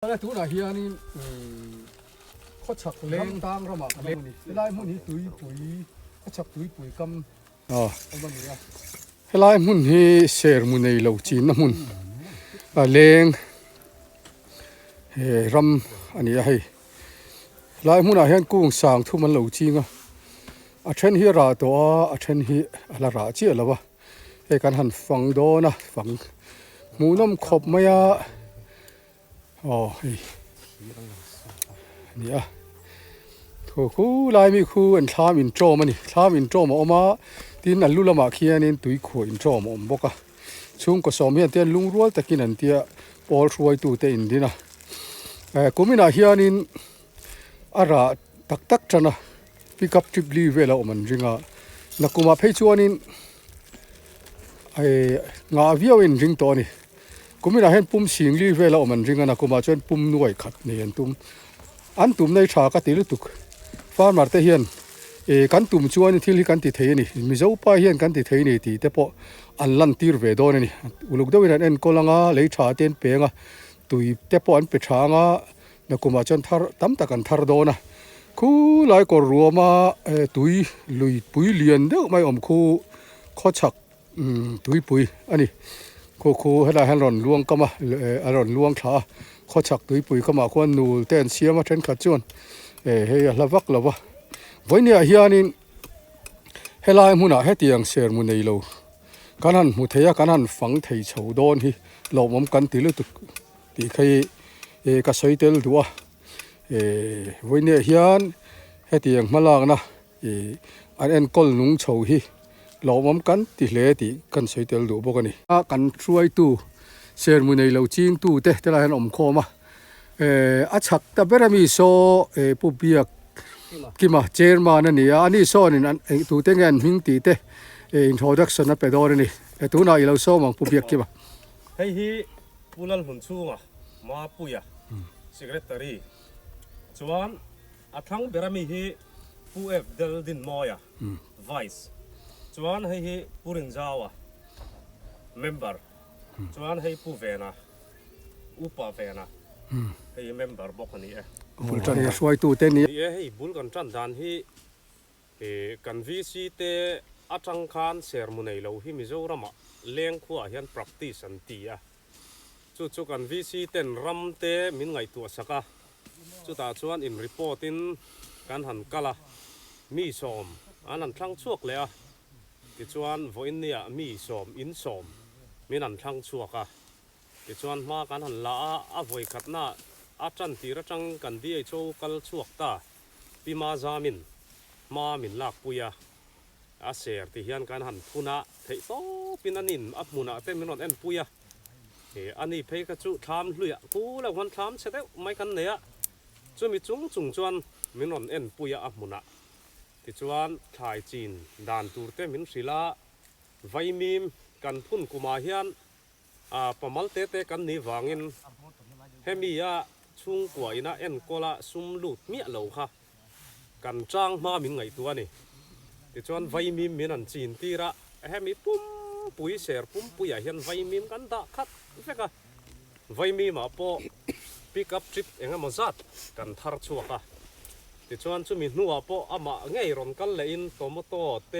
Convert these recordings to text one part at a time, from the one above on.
แล้วทุกนาทีนี่เขาฉักเลี้ยงตั้งระหว่างเลี้ยงนี่ไล่มุ่นนี่ตุยปุ๋ยเขาฉักตุยปุ๋ยกำเอามันนี่ไล่มุ่นนี่เสือมุ่นในเหล่าจีนนะมุ่นเลี้ยงรำอันนี้ให้ไล่มุ่นอาเห็นกุ้งสางทุมันเหล่าจีนอ่ะเช่นที่ราตัวเช่นที่อะไรราเจียแล้ววะไอ้การหันฝั่งโดนะฝั่งหมูน้ำขบไม่อะอ๋อเนี่ยคู่ลายมีคู่อันทามอินโตรมันนี่ทามอินโตรมาออกมาที่นั่นลุละมาเขียนนี่ตุยขวอินโตรมาอมบกะช่วงก็สอมีอันเตียลุงรัวตะกินอันเตียปอลช่วยตัวเตอินดีนะกูมีนาเฮียนี่อะไรตักจันนะพิกับทริปลีเวลาอมันจริงอ่ะนักกูมาเพจวันนี้งาวิวอินจริงตัวนี้กูไม่ได้เห็นปุ่มเสียงรีเวลามันจริงนะกูมาจนปุ่มหน่วยขัดเนี่ยตุ่มอันตุ่มในชากติลุตุกฟ้ามาเตเฮียนกันตุ่มชวนที่กันติเทนี่มิเจ้าป้าเฮียนกันติเทนี่ตีแต่พออันลันตีร์เวดอนนี่อุลุกเดวินันเอ็นโกลังอ่ะเลยชาเตียนเปียงอ่ะตุยแต่พออันเปชางอ่ะนักกูมาจนทาร์ตั้มตะกันทาร์โดนะคู่หลายก็รัวมาตุยลุยปุยเลียนเด้อไม่อมคู่ข้อฉักตุยปุยอันนี้คู่ให้ได้ให้หล่อนลวงก็มาหล่อนลวงขาข้อฉักตุยปุยเข้ามาควรนูเต้นเสียมาเช่นขัดจวนให้ละวักละวะวันนี้เฮียนี่ให้ลายมุนให้เตียงเสือมุนในโลกันนั้นมุทยากันนั้นฝังไทยชาวดอนที่เรามั่มกันตีลุตุตีใครก็ใส่เตลตัววันนี้เฮียนให้เตียงมาลางนะอันเอ็นกอลนุงชาวที่เรามั่มกันตีเล่ตีกันใส่เตลตัวพวกนี้กันช่วยตู้เสือมุนในเราจริงตู้เตะแต่ละเห็นอมคอมาอาชักแต่เบรมีโซผู้เบียกกิมาเจอร์มานั่นนี่อันนี้โซนี่นั่นตู้เตะเงินหิ้งตีเตะอินโทรดักชันนั่นไปโดนนี่ตู้น่าเราโซมังผู้เบียกกิมาเฮ้ยผู้เล่นหุ่นชูมาปุยสิกเรตรีชวนอัทั้งเบรมีฮีผู้เอฟเดลดินมอยไวส์ชวนเฮ้ยผู้รินจาวเมมเบอร์ชวนเฮ้ยผู้เวน่าอุปเวน่าเฮ้ยเมมเบอร์บอกคนนี้บุลจันทร์ช่วยตู้เต้นนี้เฮ้ยบุลกันจันดันฮีกันวิสิเตอัจังคานเซอร์มุนเอลฮีมิโซรามาเลี้ยงขวาเฮียนปรับตีสันติจุกันวิสิเต้นรำเตมินไงตัวสักจุตาชวนอินรีพอร์ตินกันหันกะละมีสอมอันนั้นทั้งชวกเลยที่ชวนวอินเนี่ยมีสอมอินสอมมีนั่นทั้งชวกที่ชวนมากันหันละวอยขัดหน้าอาจันตีระจังกันดีไอโชกัลชวกตาปีมาจามินมามินลากปุยเสียที่เฮียนกันหันทุนะเทโตปินันนินอับมุนะเต็มมินอนเอ็นปุยอันนี้เพกจุทำลุยกูแล้ววันทำเสร็จไม่กันเนี่ยจนมีจุงจวนมินอนเอ็นปุยอับมุนะที่จวนชายจีนด่านตูเต็มมินศิลาไวมีมกันพุ่นกุมาเฮียนประมาลเตกันนี่วางินเฮมีชุงกว่าอินะเอ็นโกละซุมลูดเมียเหลาค่ะกันจ้างมามินไงตัวนี่ที่จวนไวมีมมินันจีนตีระเฮมีปุ่มปุยเสียปุ่มปุยเฮียนไวมีมกันตะคัดเฟกไวมีมาพอปิกับทริปเองมาจัดกันทาร์ชัวค่ะที่ชวนจุมีนัวพอมาไงรอนกันเลยอินโตมโตเต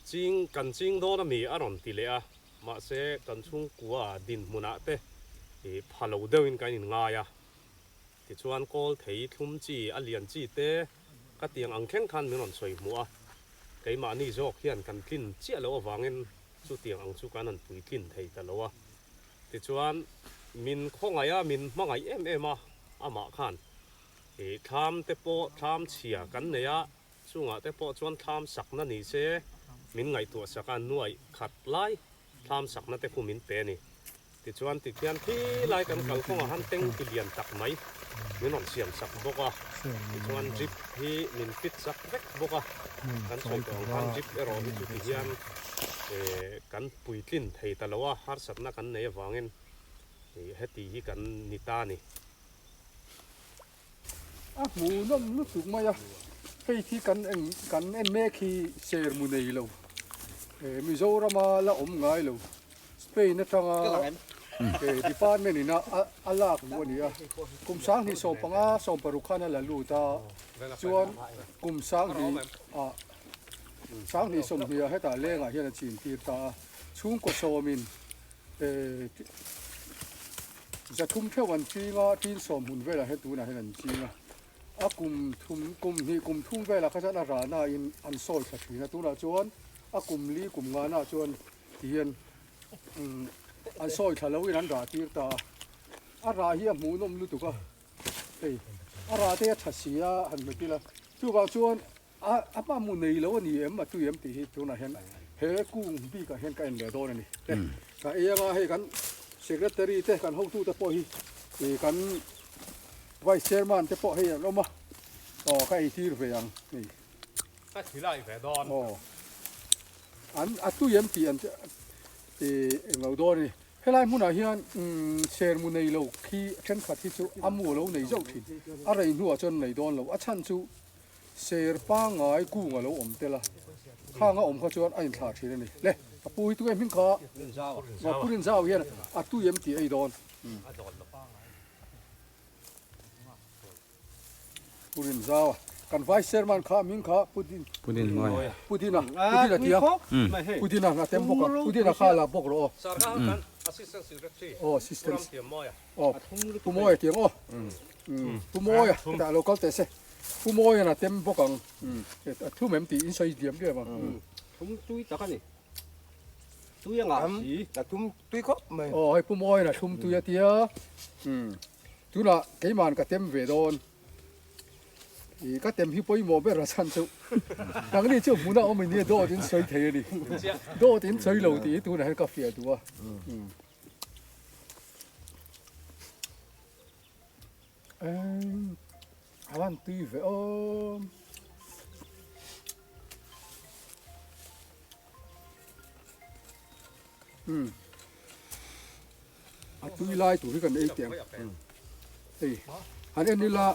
จิงกันจิงโดนมีอารอนติเลยมาเสกันชุงกัวดินมุนาเตพาลูเดวินกันอินง่ายที่ชวนกอลเทียทุ่มจีอเลียนจีเตก็เตียงอังแข้งคันมีนอนสวยมัวไก่มานี่จอกเฮียนกันกินเจ้าเราวางเงินสุเตียงอังสุกันนั่นปุยกินไทยตลอดที่ชวนมินข้องไงมินมังไงมามาขันทำเตปโปทำเชียกันเนี่ยช่วงเตปโปชวนทำสักนั่นนี่เสมินไงตัวสักกันหน่วยขัดไล่ทำสักนั่นเตผู้มินเตนี่ที่ชวนติดเทียนที่ไล่กันกันข้องหันเต็งที่เลียนตักไหมมินนอนเสียนสักบกที่ชวนจิบที่มินฟิตสักเล็กบกกันช่วยกันทำจิบเอรอที่จุดเทียนกันปุยกินไทยตลอดฮาร์สัตนักกันเนี่ยวางเงินเฮตีกันนิตานี่หมูน้ำรู้สึกไหมให้ที่กันเอ็นเมคีเซอร์มุนในเรามิโซรามาละอมง่ายเราสเปนนั่นจัง di pan men ina alak mo niya kum sang ni som panga som parukhana la lu ta chuan kum sang ni sang ni som hiya heta lenga hian chin tir ta chung ko sominจะทุ่มเท่าวันจีงาที่สมหุ่นเวลาให้ตัวน่ะให้นันจีงากุมทุ่มกุมนี่กุมทุ่มเวลาเขาจะน่าราหน้าอินอันโซ่ขัดขืนนะตัวน่ะจวนกุมลีกุมงาหน้าจวนเทียนอันโซ่ขัดแล้ววินันราตีตาราเฮียหมูนมลุตุกะเฮ้ยราเทียชัดเสียหันไปกี่ละตัวก็จวนป้ามุนในแล้วนี่มาตัวตีตัวน่ะเห็นเฮ้กุ้งบีก็เห็นกันเหลือโดนนี่ก็เองให้กันsecretary เตะกันห้องตู้เตะปอยกัน vice chairman เตะปอยอย่างนั้นมาใครที่รู้ยังนี่ถ้าถือไล่แฝดอนอันตู้เยี่ยมตีอันเราโดนนี่เฮ้ยมุนอาเฮียนเชร์มุนในเราขี้เช่นขัดที่จู่อามูเราในเจ้าถิ่นอะไรหัวจนในโดนเราชันจู่เชร์ป้างไอ้กู้งเราอมเตละข้างอมเขาจวนไอ้ขาดทีนี่เล่ปุยตัวเองพิงขาพูดถึงเจ้าเฮียนตู้เยี่ยมตีไอ้โดนพูดถึงเจ้ากันไฟเซอร์มันขามิงขาพูดถึงน้อยพูดถึงนะเดียวพูดถึงนะเต็มบกพูดถึงนะข้าละบกรอassistant ผู้มวยเกี่ยงผู้มวยแต่เราก็แต่เสผู้มวยนะเต็มบกทุ่มเอ็มตีอินไซด์เดียมด้วยมั้งทุ่มตุ้ยตะกันนี่ตุ้ยงาสีแต่ทุ่มตุ้ยก็ไม่ให้ผู้มวยนะทุ่มตุ้ยเดียตุน่ะเกี่ยมันก็เต็มเวดอนก็เต็มที่ปอยโมเบราชันสุดังนี้เจ้าหมูน่ะเอาไม่เนี่ยโดดดินใส่เทนี่โดดดินใส่เหลาตีตัวไหนก็เฟียตัวavanti ve tui lai tu hi kan ei tiang ei han en ni la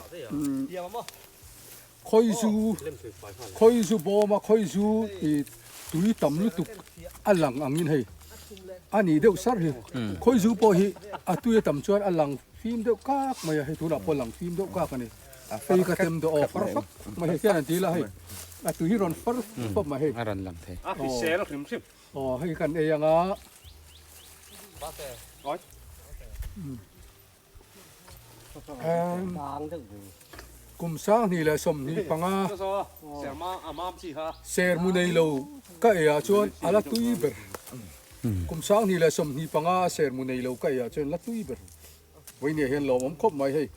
khoi su bo ma khoi su tui tam lu tuk alang angin hei ani deuh sar hi khoi su po hi tui tam chuan alang phim deuh kak mai hei tu na po lang phim deuh kak ani ei ka tem do far fak mai hei kian ti la hei tui hi ron far pop ma hei aran lam the fi se lo khrim sim hei kan ei anga kum sang ni la som ni panga ser mu nei lo ka ya chuan ala tui ber kum sang ni la som ni panga ser mu nei lo ka ya chuan la tui ber voi ne hian lo mom khop mai hei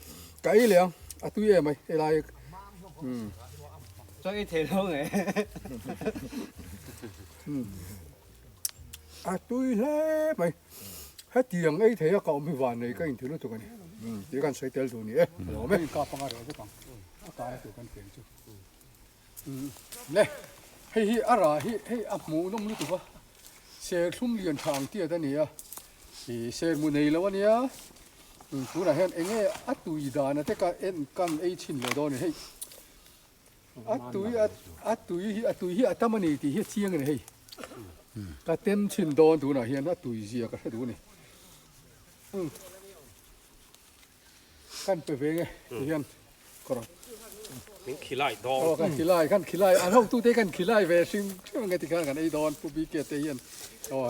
kai liang tui e mai e lai cho cái thế đâu này tui le mai hết tiếng ấy thế cậu mới vào này cái hình thứ nó tụi này chỉ cần xoay tel tụi này rồi mấy cá phăng rồi chứ còn cá tụi con tiền chứ này hay hay ấp mũ nó mới tụi quá xe thum liền thang tia đó nè thì xe mũ này là vậy nè tụi này hiện anh ấy tụi đàn nó tất cả em căn ấy chín là đó này hay tụi hi tâm này thì hi chiang này hay ta tem chín đó tụi này hiện tụi gì cả tụi này kan pe ve nge hian kor min khilai do kan khilai an hok tu te kan khilai ve sim nge ti kan ei don pu bi ke te hian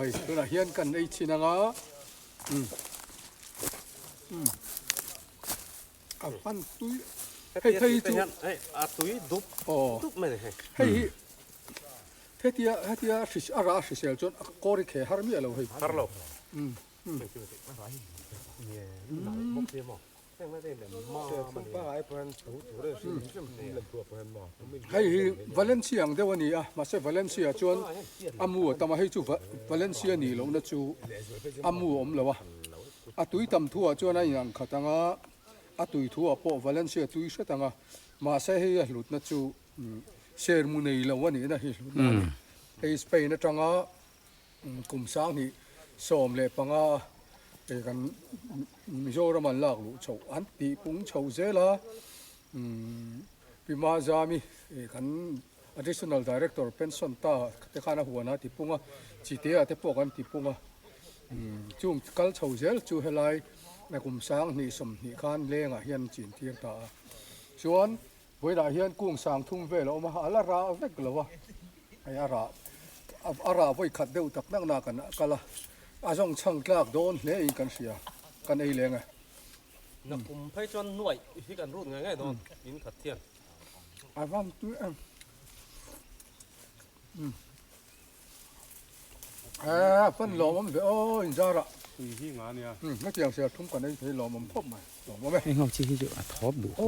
hei tu na hian kan ei chinanga a pan tu hei tu tui dup mai hei hei hetia ara sel chon kori khe har mi alo hei har lo hay Valencia ang dewa ni masa Valencia chuan amu tama hay chu Valencia ni lo na chu amu om lawa atui tam thua chuan ai yang khatanga atui thua po Valencia tui satanga masa hay hlut na chu share mu nei lawa ni na hi hey Spain na tanga kum sang ni som le panga kan Mizoram an lak lu chau an ti pung chau zela pima zami kan additional director pension ta te khana huana ti punga chi te ate po kan ti punga จุ่มกัลเฉาเจลจู่ให้ไล่ในกลุ่มสางนี่สมนี่ข้านเลี้ยงเฮียนจีนเทียงตาส่วนเวลาเฮียนกุ้งสางทุ่งเวลามาอะไรราเวกเลยวะไอ้อาราไว้ขัดเดียวตักนั่งนากันก็ละอาจงช่างกลากโดนเลี้ยงกันเสียกันไอ้เลี้ยง นักผมให้จนหน่วยที่กันรุ่นง่ายๆโดนยินขัดเทียน I want to phân lò mắm vậy ôi ra rồi คุยที่งานเนี่ย nó chèo xe thúng còn đây thấy lò mắm phốp mày lò mắm ấy ไอ้เงาชี้ที่จะท็อปดู โอ้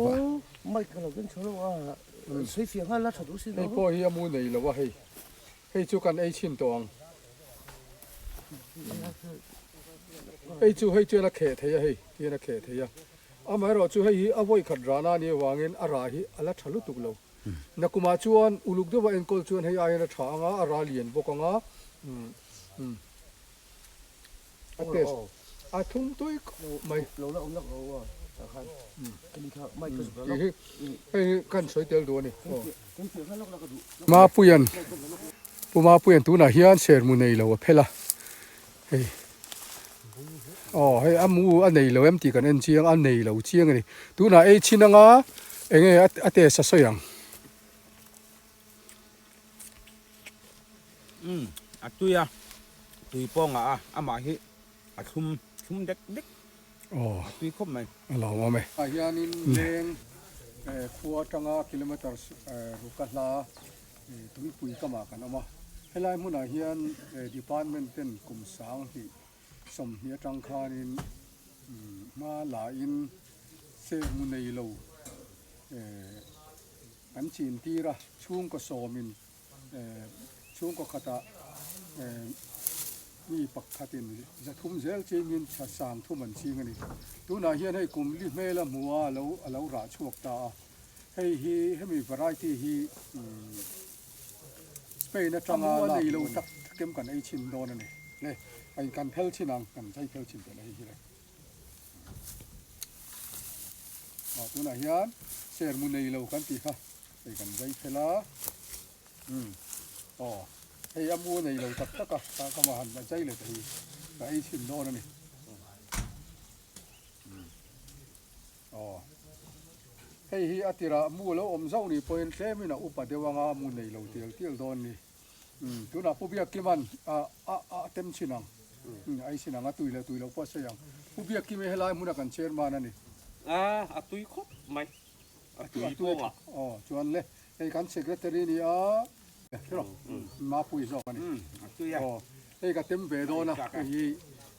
ไม่กันเราเป็นชนว่าใช้เสียงอะไรถ้าดูสิ hay po hi amu này là wa hay hay chú cần ấy chín toang ấy chú hay chưa là khệ thế hay kia là khệ thế à mà rồi chú hay à voi khát rana ni wangin ara hi ala thalu tuk lo na kuma chuan uluk de wa enkol chuan hay ai na thanga ara lian bokanga ates a thum toi mai เราละองค์ละเราอ่ะสำคัญอันนี้ครับไม่ก็สุดแล้ว hay kan soi tel do ni เป็นเสียงให้เราก็ดู ma puyan puma puyan tu na hian ser mu nei lo phela hey hey amu a nei lo em ti kan en chiang a nei lo chiang ni tu na e chinanga enge ate sa soyang ตุยป้องอ่ะมาฮิทุ่มเด็ก oh ตุยครบไหม lo ma me a hianin leng khuwa tanga kilometer rukala tui pui kama kan ama helai muna hian department ten kum sang hi som hi tang khanin ma la in se mu nei lo an chin tira chung ko somin chung ko khataมีปักขัดนี่จะทุ่มเซลเจมินชัดสางทุ่มมันชิงนี่ตัวน่าเฮียนให้กลุ่มลิเมละมัวเราราชวกตาให้มีวาไรตี้ฮีสเปนจังอาในเราตักเก็มกันไอชินโดนนี่เนี่ยไอการเพลชินังกันใช้เพลชินเป็นอะไรที่ไรตัวน่าเฮียนเสียมุนในเรากันตีค่ะไอกันใช้เพลาอ๋อให้อามูในเราตักก็มาหันมาใจเลยทีไอ้ชิมโน่นนี่อ๋อให้อัติระมูแล้วอมเจ้านี่เป็นเซมินะอุปเดวังอามูในเราเตียวโดนนี่ตัวน่ะผู้เบียกิมันเต็มชินังไอ้ชินังตุยเราพอเสียงผู้เบียกิไม่ให้ลายมุนักันเชิญมานั่นนี่ตุยครบไหมตุยป้องอ๋อชวนเลยไอ้การเซกเรตรีนี่ใช่หรอมาปุยจอกนี่ตุยไอ้ก็เต็มเบโดนะไอ้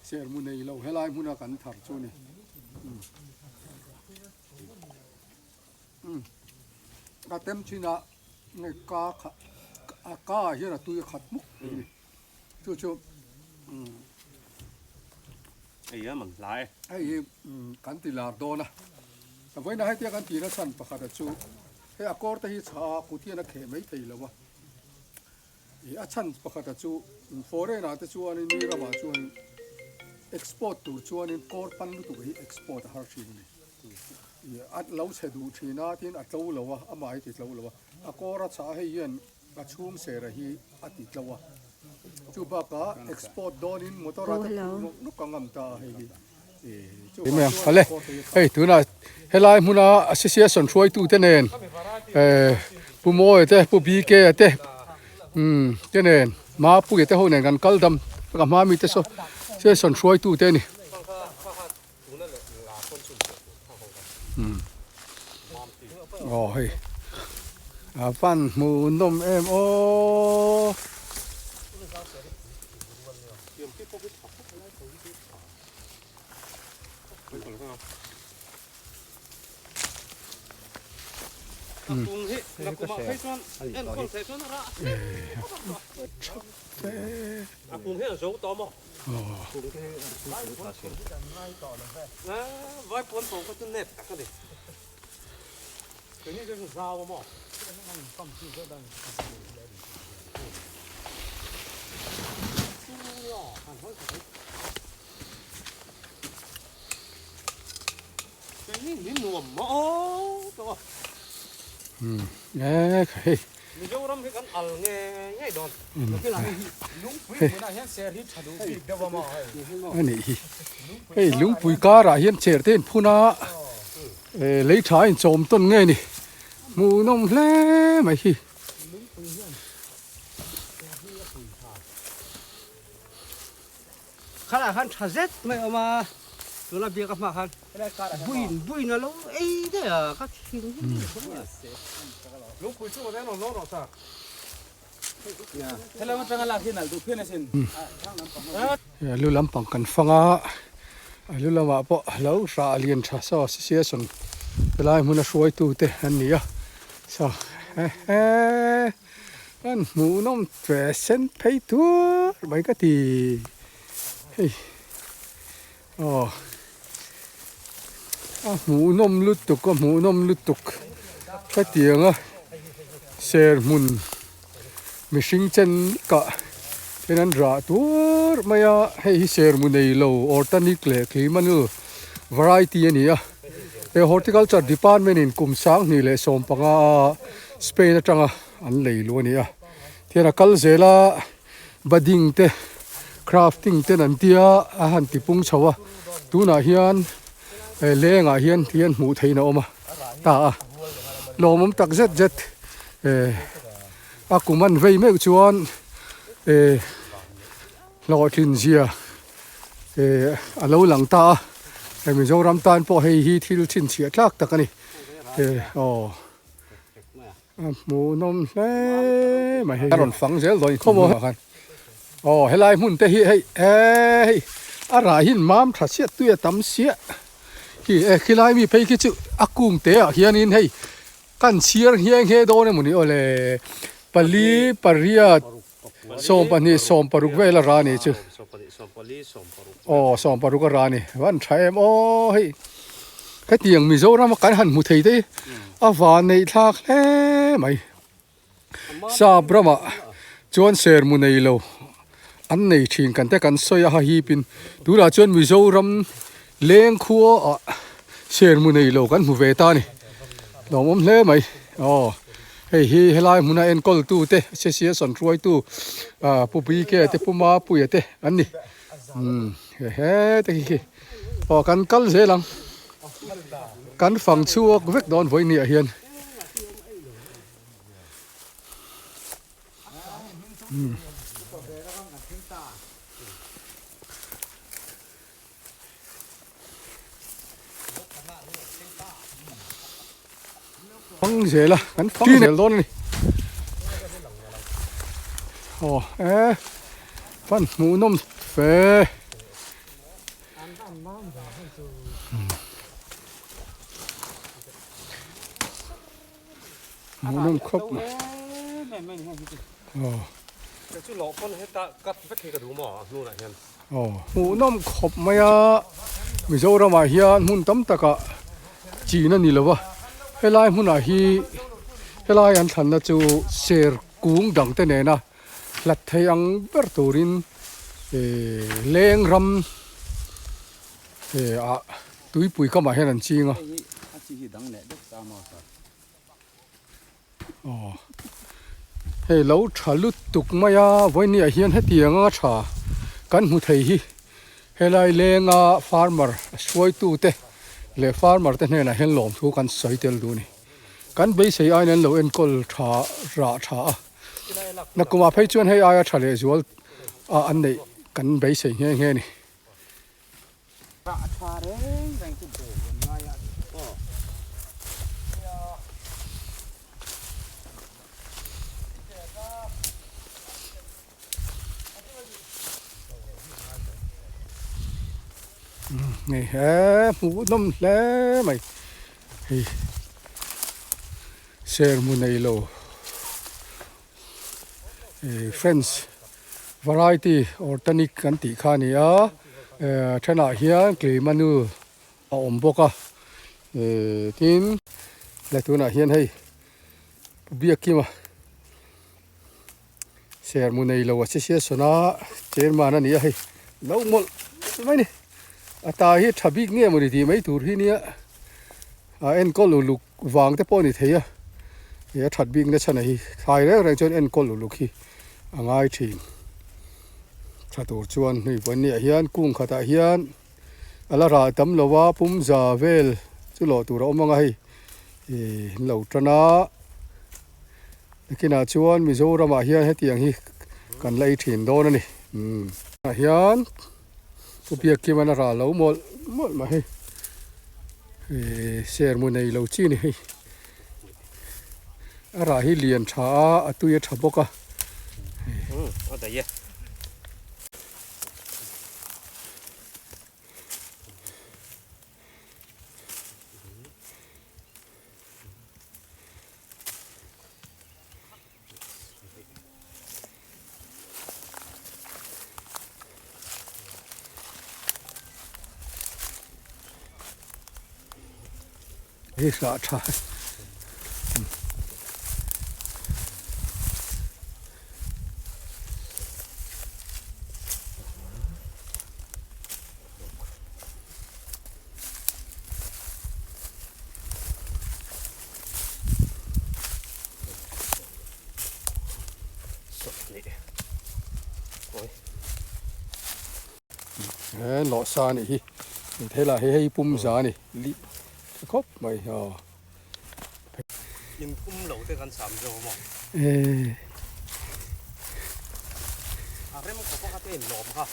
เสียมุนในเราเฮลายมุนกันถัดจูนี่ก็เต็มชินะไงกาเฮียนะตุยขัดมุกจู่ไอ้ยังมันหลายไอ้กันติลาโดนะแต่ไว้นะให้เตี้ยกันตีนะสันประคัดจู่ให้อากอร์ตที่ชาคุที่นะเขไม่ตีแล้ววะอาชันประคัดจู่ฟอร์เรนอาแต่จู่อันนี้เรามาจู่เอ็กซ์พอร์ตตัวจู่อันนี้คอร์ปันลุตุกให้เอ็กซ์พอร์ตหาสิ่งนี้อัดเล่าเสดูทีน่าที่อัดเล่าเลยวะอามาให้ติดเล่าเลยวะอากอร์ชาให้ยันกระชุ่มเสระฮีอัดติดเลยวะจู่บ้ากะเอ็กซ์พอร์ตโดนินมอเตอร์รัตนุกกังงำตาให้จู่เมื่อฮัลโหลเฮ้ยตัวน่ะเฮลัยมุนาอาเซียสันช่วยตู้เตนเองผู้มวยเต้ผู้บีเกเต้เจเนนมาปุยเต้หัวเนี่ยกันกัลดำกับมามีเต้soเสียสันช่วยตู้เต้นี่อ๋อเฮ้ยฟันหมูนมโอกุ้งที่นักกุมาให้ชวนเอ็นคนใส่ชวนอะไรกุ้งที่เราต่อมั้งไว้ปนผมก็จะเน็ตตักกันดิเดี๋ยวนี้จะสาวมั้งนี่หนุ่มมั้งตัวเฮ้ย มิโซรัมที่กันอัลเงี้ยง่ายดอน ลุงปุ้ยมันเห็นเสียที่ชัดดูปีกเดาวมา อันนี้เฮ้ยลุงปุยการะเฮียนเชิดเต้นพูน่ะเลยถ่ายโจมต้นไงนี่หมูนมแล้ไม่ฮี ขนาดขันชาเซ็ตไม่เอามาตัวละเบียกับมาขันบุยนะแล้วไอ้เด้อก็ทิ้ง ลูกคุยสู้แน่นอนน้องสัก ถ้าเราจะงานหลักที่ไหนดูเพื่อนสิน ลุลำปังกันฟังอ่ะลุลำว่าพอเราสาเลียนชาซอเสียส่วนเวลามันช่วยตัวเตะอันนี้อ่ะซะอันหมูนมเฟสเซนไปตัวไม่ก็ตีเฮ้ยอ๋อหมูนมลุดตุกก็หมูนมลุดตุกแค่เตียงอ่ะเซอร์มุนมิชิงเจนกะฉะนั้นราตัวไม่อะให้เซอร์มุนในโลออร์แกนิกเลยคือมันวาไรตี้นี่อ่ะฮอร์ติคัลเจอร์ดีพาร์ตเมนต์กุมสังนี่เลยส่งปังสเปนจังอันเลยล้วนนี่อ่ะที่นักคัลเซล่าบัดดิ้งเตคราฟติ้งเตนันเตียอาหารที่ปุ่งชาวตัวน่ะเฮียนเลี้ยงเฮียนเฮียนหมูไทยนะอมาตาลมมันตักเจ็ดอากุมันไว้ไม่ชวนลอทินเสียอาลูหลังตามีโจรำตาลพอให้ฮีทิลชินเสียทักตะกันนี่อ๋อหมูนมเล่ไม่ให้รอนฟังเสียเลยข้อมูลกันอ๋อให้ลายมุ่นแต่ให้อะไรหินมามทัดเสียตัวตั้มเสียที่ลายมีไปคิดจุอากุงเตะเฮียนินให้กันเชียร์เฮียงเฮโดนมันนี่โอเลปลีปริยาส่งปนี่ส่งปรุกเวลารานี่จูอ๋อส่งปรุกรานี่วันใช้โอ้เฮ้ยแค่เตียงมิโซรามากันหันมุทัยได้อาวานในทักเล่ไหมซาบรามาจวนเซอร์มุนในโลอันในทิ้งกันแต่กันสอยหาฮีปินดูแลจวนมิโซรัมเลี้ยงขัวเซอร์มุนในโลกันหูเวตานี่น้องผมเล่ไหมอ๋อเฮ้ยลายมุนเอ็นกอลตู้เตะเสียสันรวยตู้ผู้ปีเกเตผู้มาผู้เตะอันนี้เฮ้เตะพอกันกัลเซลังกันฝั่งชัวเวกดอนไว้เนี่ยเฮียนฟังเสียละกันฟังเสียล้นนี่โอ้ฟันหมูนมเฟหมูนมครบโอ้ จะชื่อหลอกคนให้ตากัดเวกกระดูหมอนู่นน่ะเห็น โอ้หมูนมครบไหมอ่ะมิโซรามาเฮียนหุ่นตั้มตะกะจีนั่นนี่เหรอวะเฮลายหุ่นอ่ะฮีเฮลายอันทันนะจูเซอร์กุ้งดังเตเนนะลัดเทียงเบอร์ตูรินเลงรำตุยปุยเข้ามาให้นันจริงอ่ะอ๋อเฮ้เราฉลุตุกมาอ่ะวันนี้เฮียนให้เตียงอ่ะฉากันหูไทยฮีเฮลายเลงอ่ะฟาร์มเมอร์ช่วยตู้เตะเลฟาร์มเมอร์เตเนี่ยนะเห็นหลอมทุกันใส่เตลดูนี่กันไปใส่ไอ้นั่นเราเอ็นกอลฉาราฉานักกุมาไปชวนให้อายทะเลจวลอันนี้กันไปใส่เงี้ยนี่นี่ฮะหมูนมแล้วไหมเซอร์มุนในโลFriends variety organic กันติขานี่อ่ะชนะเฮียกลีมันนูอมบกอ่ะทีนและตัวน่ะเฮียนให้เบียกิมาเสียมุนในโลว่าเสียสนะเจอมานั่นนี่ให้แล้วหมดไม่นี่ตาเฮ็ดทับบิกเนี่ยมันดีไม่ถูกที่เนี่ยเอ็นก็ลุกวางแต่ป้อนี่เทีย เฮียถัดบิงได้ชนะฮีทายแรกจนเอ็นกอลลุกฮีง่ายทีถ้าตัวชวนนี่วันนี้เฮียนกุ้งขัดเฮียนอะไรราตำลว่าปุ่มจ่าเวลจุลตัวเราไม่ไงเหล่าตระนาคินาชวนมิโซรามาเฮียนให้เตียงฮีกันไล่ถิ่นโดนนี่เฮียนตัวเปียกกี่มันราเราหมดมาให้เสียร์มุนในเราจีนี่อะไรให้เลียนช้าตัวยัดทับบกะเอาแต่เย่ เฮ้ยราชาหล่อซานี่เท่าไรให้ปุ่มซานี่ลิครบไหมอ๋อยินคุ้มเหลาแต่กัน3 โลมั้งอะไรมันก็พอเป็นหลอมค่ะ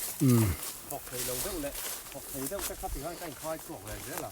พอเคยเหลาเด้งเลยพอเคยเด้งก็ขับถึงให้ใกล้คอยช่วงเลยเด้อล่ะ